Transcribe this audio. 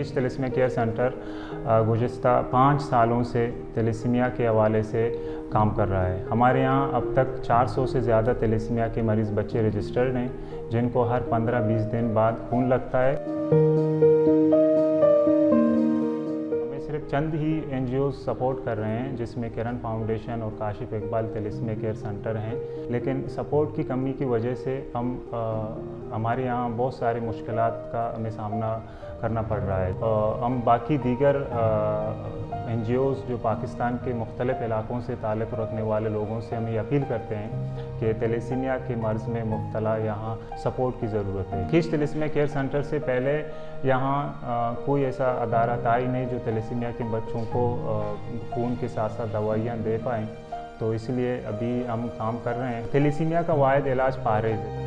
खींच तिलिस्मिया care centre गुज़िश्ता 5 सालों से तिलिस्मिया के हवाले से काम कर रहा है। हमारे यहाँ अब तक 400 से ज़्यादा तिलिस्मिया के मरीज़ बच्चे रजिस्टर्ड हैं, जिनको हर 15-20 दिन बाद खून लगता है। हमें सिर्फ चंद ही NGO सपोर्ट कर रहे हैं, जिसमें किरण फाउंडेशन और काशिफ इकबाल तिलिस्मिया केयर सेंटर हैं, लेकिन सपोर्ट की कमी की वजह से हमारे यहाँ बहुत सारी मुश्किलात का हमें सामना करना पड़ रहा है। हम बाकी दीगर NGOs जो पाकिस्तान के मुख्तलिफ़ इलाक़ों से ताल्लुक़ रखने वाले लोगों से हम ये अपील करते हैं कि तिलिस्मिया के मर्ज़ में मुब्तला यहाँ सपोर्ट की ज़रूरत है। खींच तिलिस्मिया केयर सेंटर से पहले यहाँ कोई ऐसा अदारा था ही नहीं जो तिलिस्मिया के बच्चों को खून के साथ साथ दवाइयाँ दे पाएँ, तो इसलिए अभी हम काम कर रहे हैं। तिलिस्मिया का वाहिद इलाज परहेज़ है।